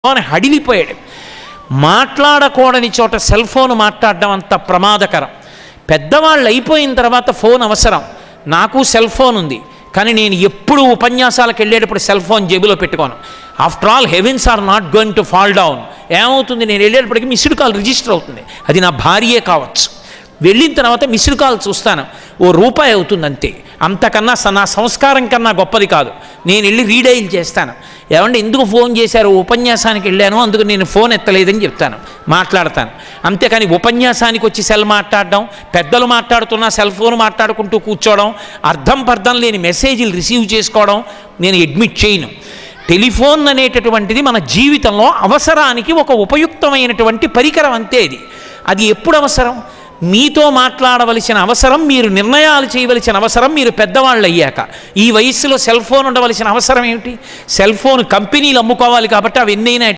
అని హడిలిపోయాడు. మాట్లాడకూడని చోట cell phone మాట్లాడడం అంత ప్రమాదకరం. పెద్దవాళ్ళు అయిపోయిన తర్వాత ఫోన్ అవసరం. నాకు సెల్ ఫోన్ ఉంది, కానీ నేను ఎప్పుడు ఉపన్యాసాలకు వెళ్ళేటప్పుడు సెల్ ఫోన్ జేబులో పెట్టుకోను. After all heavens are not going to fall down. ఏమవుతుంది, నేను వెళ్ళేటప్పటికి మిస్డ్ కాల్ రిజిస్టర్ అవుతుంది. అది నా భార్యే కావచ్చు. వెళ్ళిన తర్వాత మిస్డ్ కాల్ చూస్తాను, ₹1 అవుతుంది అంతే. అంతకన్నా నా సంస్కారం కన్నా గొప్పది కాదు. నేను వెళ్ళి రీడైల్ చేస్తాను. ఏమంటే ఎందుకు ఫోన్ చేశారు, ఉపన్యాసానికి వెళ్ళాను అందుకు నేను ఫోన్ ఎత్తలేదని చెప్తాను, మాట్లాడతాను. అంతేకాని ఉపన్యాసానికి వచ్చి సెల్ మాట్లాడడం, పెద్దలు మాట్లాడుతున్నా సెల్ ఫోన్ మాట్లాడుకుంటూ కూర్చోవడం, అర్థం పర్థం లేని మెసేజ్లు రిసీవ్ చేసుకోవడం నేను అడ్మిట్ చేయను. టెలిఫోన్ అనేటటువంటిది మన జీవితంలో అవసరానికి ఒక ఉపయుక్తమైనటువంటి పరికరం అంతే. అది ఎప్పుడు అవసరం, మీతో మాట్లాడవలసిన అవసరం, మీరు నిర్ణయాలు చేయవలసిన అవసరం మీరు పెద్దవాళ్ళు అయ్యాక. ఈ వయస్సులో సెల్ ఫోన్ ఉండవలసిన అవసరం ఏమిటి? సెల్ ఫోన్ కంపెనీలు అమ్ముకోవాలి కాబట్టి అవి ఎన్నైనా